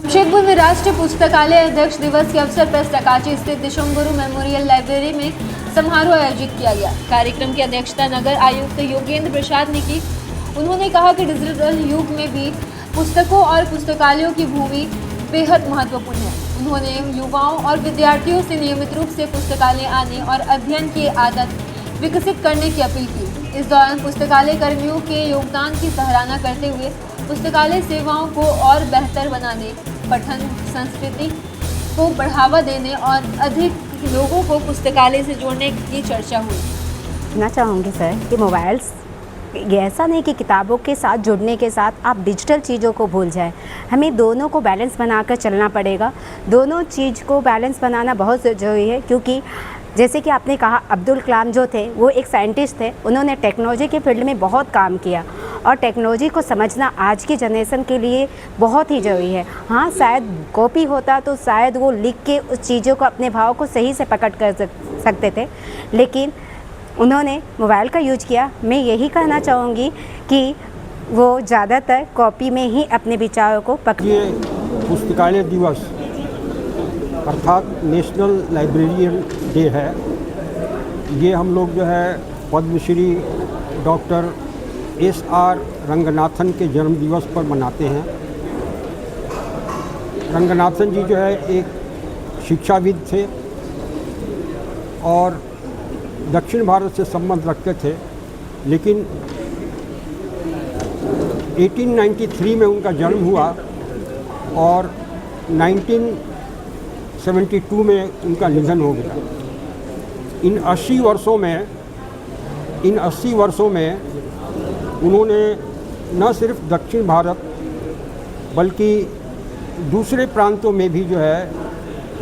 जमशेदपुर में राष्ट्रीय पुस्तकालय अध्यक्ष दिवस के अवसर पर सकाची स्थित दिशोमगुरु मेमोरियल लाइब्रेरी में समारोह आयोजित किया गया। कार्यक्रम की अध्यक्षता नगर आयुक्त योगेंद्र प्रसाद ने की। उन्होंने कहा कि डिजिटल युग में भी पुस्तकों और पुस्तकालयों की भूमि बेहद महत्वपूर्ण है। उन्होंने युवाओं और विद्यार्थियों से नियमित रूप से पुस्तकालय आने और अध्ययन की आदत विकसित करने की अपील की। इस दौरान पुस्तकालय कर्मियों के योगदान की सराहना करते हुए पुस्तकालय सेवाओं को और बेहतर बनाने, पठन संस्कृति को बढ़ावा देने और अधिक लोगों को पुस्तकालय से जोड़ने की चर्चा हुई। कहना चाहूँगी सर कि मोबाइल्स ये ऐसा नहीं कि किताबों के साथ जुड़ने के साथ आप डिजिटल चीज़ों को भूल जाएं। हमें दोनों को बैलेंस बनाकर चलना पड़ेगा। दोनों चीज़ को बैलेंस बनाना बहुत ज़रूरी है, क्योंकि जैसे कि आपने कहा अब्दुल कलाम जो थे वो एक साइंटिस्ट थे। उन्होंने टेक्नोलॉजी के फील्ड में बहुत काम किया और टेक्नोलॉजी को समझना आज की जनरेशन के लिए बहुत ही ज़रूरी है। हाँ, शायद कॉपी होता तो शायद वो लिख के उस चीज़ों को अपने भाव को सही से पकड़ कर सकते थे, लेकिन उन्होंने मोबाइल का यूज किया। मैं यही कहना चाहूँगी कि वो ज़्यादातर कॉपी में ही अपने विचारों को ये पुस्तकालय दिवस अर्थात नेशनल लाइब्रेरियन डे है। ये हम लोग जो है पद्मश्री डॉक्टर S.R. रंगनाथन के जन्म दिवस पर मनाते हैं। रंगनाथन जी जो है एक शिक्षाविद थे और दक्षिण भारत से संबंध रखते थे, लेकिन 1893 में उनका जन्म हुआ और 1972 में उनका निधन हो गया। इन 80 वर्षों में उन्होंने न सिर्फ दक्षिण भारत बल्कि दूसरे प्रांतों में भी जो है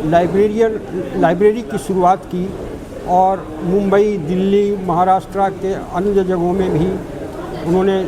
लाइब्रेरी की शुरुआत की और मुंबई, दिल्ली, महाराष्ट्र के अन्य जगहों में भी उन्होंने